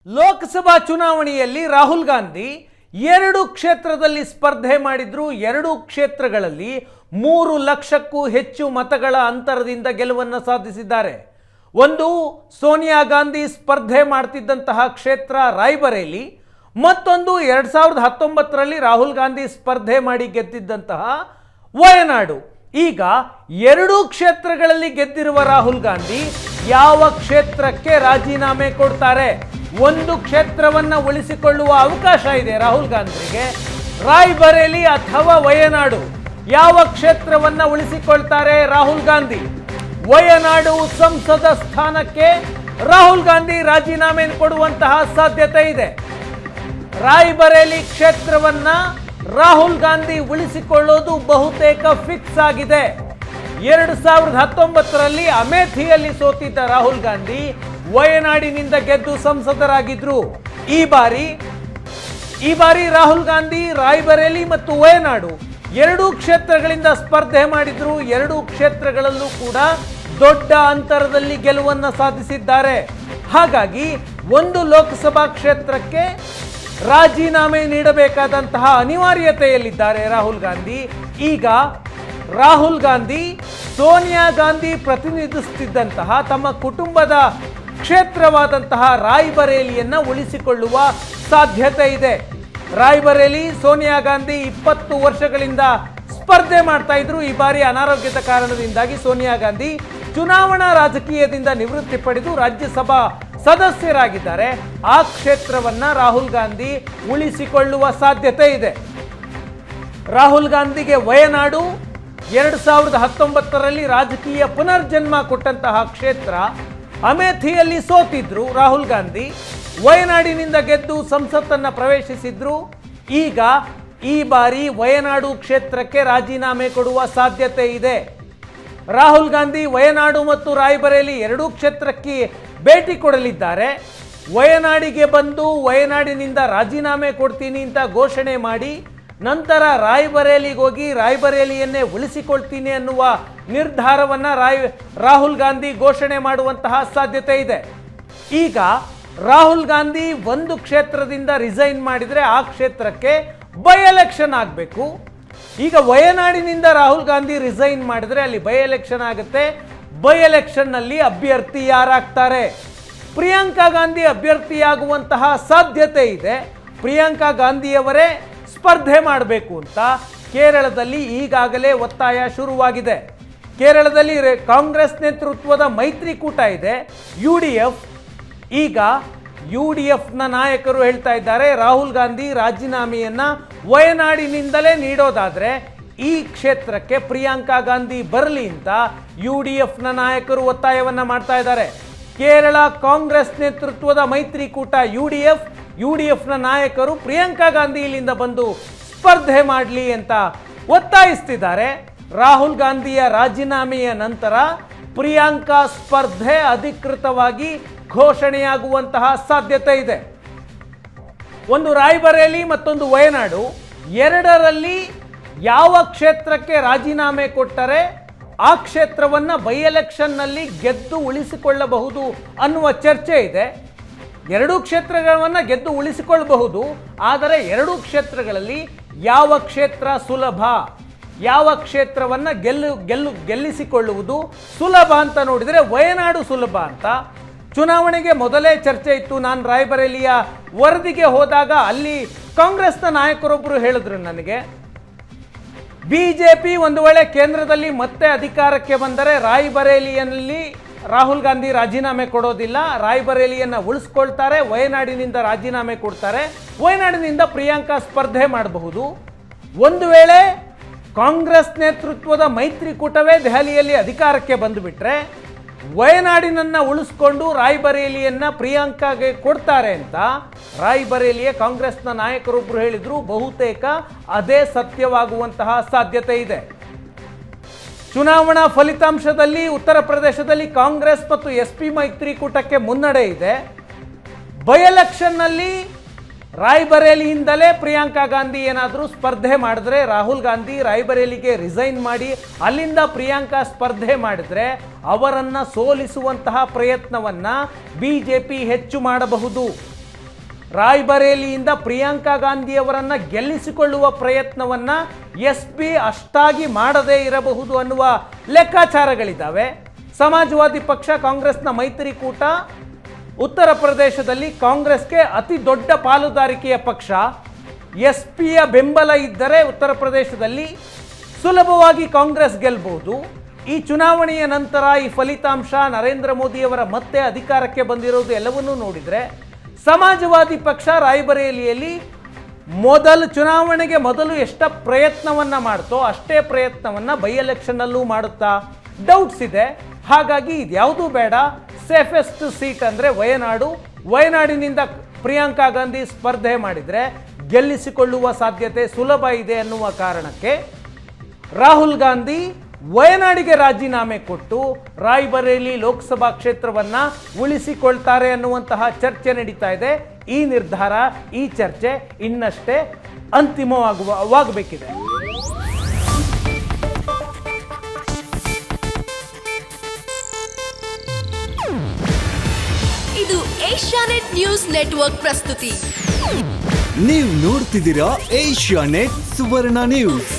ಲೋಕಸಭಾ ಚುನಾವಣೆಯಲ್ಲಿ ರಾಹುಲ್ ಗಾಂಧಿ 2 ಕ್ಷೇತ್ರದಲ್ಲಿ ಸ್ಪರ್ಧೆ ಮಾಡಿದ್ರು. 2 ಕ್ಷೇತ್ರಗಳಲ್ಲಿ 3 ಲಕ್ಷಕ್ಕೂ ಹೆಚ್ಚು ಮತಗಳ ಅಂತರದಿಂದ ಗೆಲುವನ್ನು ಸಾಧಿಸಿದ್ದಾರೆ. ಒಂದು ಸೋನಿಯಾ ಗಾಂಧಿ ಸ್ಪರ್ಧೆ ಮಾಡ್ತಿದ್ದಂತಹ ಕ್ಷೇತ್ರ ರಾಯ್ಬರೇಲಿ, ಮತ್ತೊಂದು 2019ರಲ್ಲಿ ರಾಹುಲ್ ಗಾಂಧಿ ಸ್ಪರ್ಧೆ ಮಾಡಿ ಗೆದ್ದಿದ್ದಂತಹ ವಯನಾಡು. ಈಗ 2 ಕ್ಷೇತ್ರಗಳಲ್ಲಿ ಗೆದ್ದಿರುವ ರಾಹುಲ್ ಗಾಂಧಿ ಯಾವ ಕ್ಷೇತ್ರಕ್ಕೆ ರಾಜೀನಾಮೆ ಕೊಡ್ತಾರೆ? ಒಂದು ಕ್ಷೇತ್ರವನ್ನು ಉಳಿಸಿಕೊಳ್ಳುವ ಅವಕಾಶ ಇದೆ ರಾಹುಲ್ ಗಾಂಧಿಗೆ. ರಾಯ್ಬರೇಲಿ ಅಥವಾ ವಯನಾಡು, ಯಾವ ಕ್ಷೇತ್ರವನ್ನು ಉಳಿಸಿಕೊಳ್ತಾರೆ ರಾಹುಲ್ ಗಾಂಧಿ? ವಯನಾಡು ಸಂಸದ ಸ್ಥಾನಕ್ಕೆ ರಾಹುಲ್ ಗಾಂಧಿ ರಾಜೀನಾಮೆ ಕೊಡುವಂತಹ ಸಾಧ್ಯತೆ ಇದೆ. ರಾಯ್ಬರೇಲಿ ಕ್ಷೇತ್ರವನ್ನ ರಾಹುಲ್ ಗಾಂಧಿ ಉಳಿಸಿಕೊಳ್ಳೋದು ಬಹುತೇಕ ಫಿಕ್ಸ್ ಆಗಿದೆ. 2019ರಲ್ಲಿ ಅಮೇಥಿಯಲ್ಲಿ ಸೋತಿದ್ದ ರಾಹುಲ್ ಗಾಂಧಿ ವಯನಾಡಿನಿಂದ ಗೆದ್ದು ಸಂಸದರಾಗಿದ್ರು. ಈ ಬಾರಿ ರಾಹುಲ್ ಗಾಂಧಿ ರಾಯ್ಬರೇಲಿ ಮತ್ತು ವಯನಾಡು 2 ಕ್ಷೇತ್ರಗಳಿಂದ ಸ್ಪರ್ಧೆ ಮಾಡಿದ್ರು. 2 ಕ್ಷೇತ್ರಗಳಲ್ಲೂ ಕೂಡ ದೊಡ್ಡ ಅಂತರದಲ್ಲಿ ಗೆಲುವನ್ನು ಸಾಧಿಸಿದ್ದಾರೆ. ಹಾಗಾಗಿ ಒಂದು ಲೋಕಸಭಾ ಕ್ಷೇತ್ರಕ್ಕೆ ರಾಜೀನಾಮೆ ನೀಡಬೇಕಾದಂತಹ ಅನಿವಾರ್ಯತೆಯಲ್ಲಿದ್ದಾರೆ ರಾಹುಲ್ ಗಾಂಧಿ. ಈಗ ರಾಹುಲ್ ಗಾಂಧಿ ಸೋನಿಯಾ ಗಾಂಧಿ ಪ್ರತಿನಿಧಿಸುತ್ತಿದ್ದಂತಹ ತಮ್ಮ ಕುಟುಂಬದ ಕ್ಷೇತ್ರವಾದಂತಹ ರಾಯ್ಬರೇಲಿಯನ್ನು ಉಳಿಸಿಕೊಳ್ಳುವ ಸಾಧ್ಯತೆ ಇದೆ. ರಾಯ್ಬರೇಲಿ ಸೋನಿಯಾ ಗಾಂಧಿ 20 ವರ್ಷಗಳಿಂದ ಸ್ಪರ್ಧೆ ಮಾಡ್ತಾ ಇದ್ರು. ಈ ಬಾರಿ ಅನಾರೋಗ್ಯದ ಕಾರಣದಿಂದಾಗಿ ಸೋನಿಯಾ ಗಾಂಧಿ ಚುನಾವಣಾ ರಾಜಕೀಯದಿಂದ ನಿವೃತ್ತಿ ಪಡೆದು ರಾಜ್ಯಸಭಾ ಸದಸ್ಯರಾಗಿದ್ದಾರೆ. ಆ ಕ್ಷೇತ್ರವನ್ನ ರಾಹುಲ್ ಗಾಂಧಿ ಉಳಿಸಿಕೊಳ್ಳುವ ಸಾಧ್ಯತೆ ಇದೆ. ರಾಹುಲ್ ಗಾಂಧಿಗೆ ವಯನಾಡು 2019ರಲ್ಲಿ ರಾಜಕೀಯ ಪುನರ್ಜನ್ಮ ಕೊಟ್ಟಂತಹ ಕ್ಷೇತ್ರ. ಅಮೇಥಿಯಲ್ಲಿ ಸೋತಿದ್ರು ರಾಹುಲ್ ಗಾಂಧಿ, ವಯನಾಡಿನಿಂದ ಗೆದ್ದು ಸಂಸತ್ತನ್ನು ಪ್ರವೇಶಿಸಿದ್ರು. ಈಗ ಈ ಬಾರಿ ವಯನಾಡು ಕ್ಷೇತ್ರಕ್ಕೆ ರಾಜೀನಾಮೆ ಕೊಡುವ ಸಾಧ್ಯತೆ ಇದೆ. ರಾಹುಲ್ ಗಾಂಧಿ ವಯನಾಡು ಮತ್ತು ರಾಯ್ಬರೇಲಿ 2 ಕ್ಷೇತ್ರಕ್ಕೆ ಭೇಟಿ ಕೊಡಲಿದ್ದಾರೆ. ವಯನಾಡಿಗೆ ಬಂದು ವಯನಾಡಿನಿಂದ ರಾಜೀನಾಮೆ ಕೊಡ್ತೀನಿ ಅಂತ ಘೋಷಣೆ ಮಾಡಿ ನಂತರ ರಾಯ್ಬರೇಲಿಗೆ ಹೋಗಿ ರಾಯ್ಬರೇಲಿಯನ್ನೇ ಉಳಿಸಿಕೊಳ್ತೀನಿ ಅನ್ನುವ ನಿರ್ಧಾರವನ್ನು ರಾಹುಲ್ ಗಾಂಧಿ ಘೋಷಣೆ ಮಾಡುವಂತಹ ಸಾಧ್ಯತೆ ಇದೆ. ಈಗ ರಾಹುಲ್ ಗಾಂಧಿ ಒಂದು ಕ್ಷೇತ್ರದಿಂದ ರಿಸೈನ್ ಮಾಡಿದರೆ ಆ ಕ್ಷೇತ್ರಕ್ಕೆ ಬೈ ಎಲೆಕ್ಷನ್ ಆಗಬೇಕು. ಈಗ ವಯನಾಡಿನಿಂದ ರಾಹುಲ್ ಗಾಂಧಿ ರಿಸೈನ್ ಮಾಡಿದರೆ ಅಲ್ಲಿ ಬೈ ಎಲೆಕ್ಷನ್ ಆಗುತ್ತೆ. ಬೈ ಎಲೆಕ್ಷನ್ನಲ್ಲಿ ಅಭ್ಯರ್ಥಿ ಯಾರಾಗ್ತಾರೆ? ಪ್ರಿಯಾಂಕಾ ಗಾಂಧಿ ಅಭ್ಯರ್ಥಿಯಾಗುವಂತಹ ಸಾಧ್ಯತೆ ಇದೆ. ಪ್ರಿಯಾಂಕಾ ಗಾಂಧಿಯವರೇ ಸ್ಪರ್ಧೆ ಮಾಡಬೇಕು ಅಂತ ಕೇರಳದಲ್ಲಿ ಈಗಾಗಲೇ ಒತ್ತಾಯ ಶುರುವಾಗಿದೆ. ಕೇರಳದಲ್ಲಿ ಕಾಂಗ್ರೆಸ್ ನೇತೃತ್ವದ ಮೈತ್ರಿಕೂಟ ಇದೆ, UDF. ಈಗ UDFನ ನಾಯಕರು ಹೇಳ್ತಾ ಇದ್ದಾರೆ, ರಾಹುಲ್ ಗಾಂಧಿ ರಾಜೀನಾಮೆಯನ್ನ ವಯನಾಡಿನಿಂದಲೇ ನೀಡೋದಾದ್ರೆ ಈ ಕ್ಷೇತ್ರಕ್ಕೆ ಪ್ರಿಯಾಂಕಾ ಗಾಂಧಿ ಬರಲಿ ಅಂತ UDFನ ನಾಯಕರು ಒತ್ತಾಯವನ್ನ ಮಾಡ್ತಾ ಇದ್ದಾರೆ. ಕೇರಳ ಕಾಂಗ್ರೆಸ್ ನೇತೃತ್ವದ ಮೈತ್ರಿಕೂಟ UDFನ ನಾಯಕರು ಪ್ರಿಯಾಂಕಾ ಗಾಂಧಿ ಇಲ್ಲಿಂದ ಬಂದು ಸ್ಪರ್ಧೆ ಮಾಡಲಿ ಅಂತ ಒತ್ತಾಯಿಸ್ತಿದ್ದಾರೆ. ರಾಹುಲ್ ಗಾಂಧಿಯ ರಾಜೀನಾಮೆಯ ನಂತರ ಪ್ರಿಯಾಂಕಾ ಸ್ಪರ್ಧೆ ಅಧಿಕೃತವಾಗಿ ಘೋಷಣೆಯಾಗುವಂತಹ ಸಾಧ್ಯತೆ ಇದೆ. ಒಂದು ರಾಯ್ಬರೇಲಿ ಮತ್ತೊಂದು ವಯನಾಡು, 2ರಲ್ಲಿ ಯಾವ ಕ್ಷೇತ್ರಕ್ಕೆ ರಾಜೀನಾಮೆ ಕೊಟ್ಟರೆ ಆ ಕ್ಷೇತ್ರವನ್ನು ಬೈ ಎಲೆಕ್ಷನ್ನಲ್ಲಿ ಗೆದ್ದು ಉಳಿಸಿಕೊಳ್ಳಬಹುದು ಅನ್ನುವ ಚರ್ಚೆ ಇದೆ. 2 ಕ್ಷೇತ್ರಗಳನ್ನು ಗೆದ್ದು ಉಳಿಸಿಕೊಳ್ಳಬಹುದು. ಆದರೆ 2 ಕ್ಷೇತ್ರಗಳಲ್ಲಿ ಯಾವ ಕ್ಷೇತ್ರ ಸುಲಭ, ಯಾವ ಕ್ಷೇತ್ರವನ್ನು ಗೆಲ್ಲಿಸಿಕೊಳ್ಳುವುದು ಸುಲಭ ಅಂತ ನೋಡಿದರೆ ವಯನಾಡು ಸುಲಭ ಅಂತ. ಚುನಾವಣೆಗೆ ಮೊದಲೇ ಚರ್ಚೆ ಇತ್ತು. ನಾನು ರಾಯ್ಬರೇಲಿಯ ವರದಿಗೆ ಹೋದಾಗ ಅಲ್ಲಿ ಕಾಂಗ್ರೆಸ್ನ ನಾಯಕರೊಬ್ಬರು ಹೇಳಿದ್ರು ನನಗೆ, BJP ಒಂದು ವೇಳೆ ಕೇಂದ್ರದಲ್ಲಿ ಮತ್ತೆ ಅಧಿಕಾರಕ್ಕೆ ಬಂದರೆ ರಾಯ್ಬರೇಲಿಯಲ್ಲಿ ರಾಹುಲ್ ಗಾಂಧಿ ರಾಜೀನಾಮೆ ಕೊಡೋದಿಲ್ಲ, ರಾಯ್ಬರೇಲಿಯನ್ನು ಉಳಿಸ್ಕೊಳ್ತಾರೆ, ವಯನಾಡಿನಿಂದ ರಾಜೀನಾಮೆ ಕೊಡ್ತಾರೆ, ವಯನಾಡಿನಿಂದ ಪ್ರಿಯಾಂಕಾ ಸ್ಪರ್ಧೆ ಮಾಡಬಹುದು. ಒಂದು ವೇಳೆ ಕಾಂಗ್ರೆಸ್ ನೇತೃತ್ವದ ಮೈತ್ರಿಕೂಟವೇ ದೆಹಲಿಯಲ್ಲಿ ಅಧಿಕಾರಕ್ಕೆ ಬಂದುಬಿಟ್ರೆ ವಯನಾಡಿನನ್ನು ಉಳಿಸ್ಕೊಂಡು ರಾಯ್ಬರೇಲಿಯನ್ನು ಪ್ರಿಯಾಂಕಾಗೆ ಕೊಡ್ತಾರೆ ಅಂತ ರಾಯ್ಬರೇಲಿಯ ಕಾಂಗ್ರೆಸ್ನ ನಾಯಕರೊಬ್ಬರು ಹೇಳಿದ್ರು. ಬಹುತೇಕ ಅದೇ ಸತ್ಯವಾಗುವಂತಹ ಸಾಧ್ಯತೆ ಇದೆ. ಚುನಾವಣಾ ಫಲಿತಾಂಶದಲ್ಲಿ ಉತ್ತರ ಪ್ರದೇಶದಲ್ಲಿ ಕಾಂಗ್ರೆಸ್ ಮತ್ತು SP ಮೈತ್ರಿಕೂಟಕ್ಕೆ ಮುನ್ನಡೆ ಇದೆ. ಬೈ ಎಲೆಕ್ಷನ್ನಲ್ಲಿ ರಾಯ್ಬರೇಲಿಯಿಂದಲೇ ಪ್ರಿಯಾಂಕಾ ಗಾಂಧಿ ಏನಾದರೂ ಸ್ಪರ್ಧೆ ಮಾಡಿದ್ರೆ, ರಾಹುಲ್ ಗಾಂಧಿ ರಾಯ್ಬರೇಲಿಗೆ ರಿಸೈನ್ ಮಾಡಿ ಅಲ್ಲಿಂದ ಪ್ರಿಯಾಂಕಾ ಸ್ಪರ್ಧೆ ಮಾಡಿದ್ರೆ ಅವರನ್ನು ಸೋಲಿಸುವಂತಹ ಪ್ರಯತ್ನವನ್ನು BJP ಹೆಚ್ಚು ಮಾಡಬಹುದು. ರಾಯ್ಬರೇಲಿಯಿಂದ ಪ್ರಿಯಾಂಕಾ ಗಾಂಧಿಯವರನ್ನು ಗೆಲ್ಲಿಸಿಕೊಳ್ಳುವ ಪ್ರಯತ್ನವನ್ನು SP ಅಷ್ಟಾಗಿ ಮಾಡದೇ ಇರಬಹುದು ಅನ್ನುವ ಲೆಕ್ಕಾಚಾರಗಳಿದ್ದಾವೆ. ಸಮಾಜವಾದಿ ಪಕ್ಷ ಕಾಂಗ್ರೆಸ್ನ ಮೈತ್ರಿಕೂಟ ಉತ್ತರ ಪ್ರದೇಶದಲ್ಲಿ ಕಾಂಗ್ರೆಸ್ಗೆ ಅತಿ ದೊಡ್ಡ ಪಾಲುದಾರಿಕೆಯ ಪಕ್ಷ. SP ಬೆಂಬಲ ಇದ್ದರೆ ಉತ್ತರ ಪ್ರದೇಶದಲ್ಲಿ ಸುಲಭವಾಗಿ ಕಾಂಗ್ರೆಸ್ ಗೆಲ್ಲಬಹುದು. ಈ ಚುನಾವಣೆಯ ನಂತರ ಈ ಫಲಿತಾಂಶ, ನರೇಂದ್ರ ಮೋದಿಯವರ ಮತ್ತೆ ಅಧಿಕಾರಕ್ಕೆ ಬಂದಿರೋದು ಎಲ್ಲವನ್ನೂ ನೋಡಿದರೆ ಸಮಾಜವಾದಿ ಪಕ್ಷ ರಾಯ್ಬರೇಲಿಯಲ್ಲಿ ಚುನಾವಣೆಗೆ ಮೊದಲು ಎಷ್ಟು ಪ್ರಯತ್ನವನ್ನು ಮಾಡ್ತೋ ಅಷ್ಟೇ ಪ್ರಯತ್ನವನ್ನು ಬೈ ಎಲೆಕ್ಷನ್ನಲ್ಲೂ ಮಾಡುತ್ತಾ ಡೌಟ್ಸ್ ಇದೆ. ಹಾಗಾಗಿ ಇದ್ಯಾವುದೂ ಬೇಡ, ಸೇಫೆಸ್ಟ್ ಸೀಟ್ ಅಂದರೆ ವಯನಾಡಿನಿಂದ ಪ್ರಿಯಾಂಕಾ ಗಾಂಧಿ ಸ್ಪರ್ಧೆ ಮಾಡಿದರೆ ಗೆಲ್ಲಿಸಿಕೊಳ್ಳುವ ಸಾಧ್ಯತೆ ಸುಲಭ ಇದೆ ಅನ್ನುವ ಕಾರಣಕ್ಕೆ ರಾಹುಲ್ ಗಾಂಧಿ ವಯನಾಡಿಗೆ ರಾಜೀನಾಮೆ ಕೊಟ್ಟು ರಾಯ್ಬರೇಲಿ ಲೋಕಸಭಾ ಕ್ಷೇತ್ರವನ್ನು ಉಳಿಸಿಕೊಳ್ತಾರೆ ಅನ್ನುವಂತಹ ಚರ್ಚೆ ನಡೀತಾ ಇದೆ. ಈ ನಿರ್ಧಾರ, ಈ ಚರ್ಚೆ ಇನ್ನಷ್ಟೇ ಅಂತಿಮವಾಗಬೇಕಿದೆ. ಇದು ಏಷ್ಯಾನೆಟ್ ನ್ಯೂಸ್ ನೆಟ್ವರ್ಕ್ ಪ್ರಸ್ತುತಿ. ನೀವು ನೋಡ್ತಿದ್ದೀರಾ ಏಷ್ಯಾನೆಟ್ ಸುವರ್ಣ ನ್ಯೂಸ್.